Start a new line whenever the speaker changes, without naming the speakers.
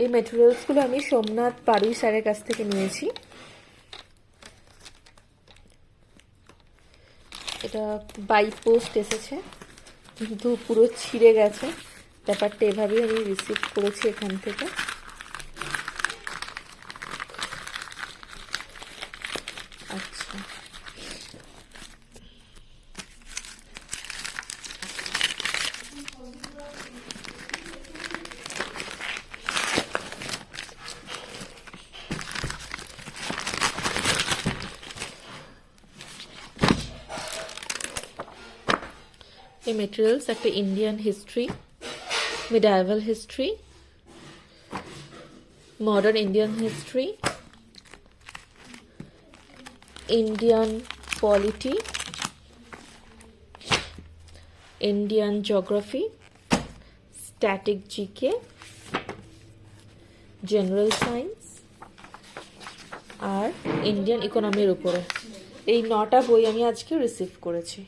এই ম্যাটেরিয়ালসগুলো আমি সোমনাথ পাড়ুই স্যারের কাছ থেকে নিয়েছি। এটা বাই পোস্ট এসেছে, কিন্তু পুরো ছিঁড়ে গেছে। ব্যাপারটা এভাবেই আমি রিসিভ করেছি এখান থেকে। আচ্ছা, এই মেটেরিয়ালস একটা Indian history, medieval history, modern Indian history, Indian polity, Indian geography, static GK, general science আর ইন্ডিয়ান ইকোনমির উপরে। এই 9টা বই আমি আজকে রিসিভ করেছি।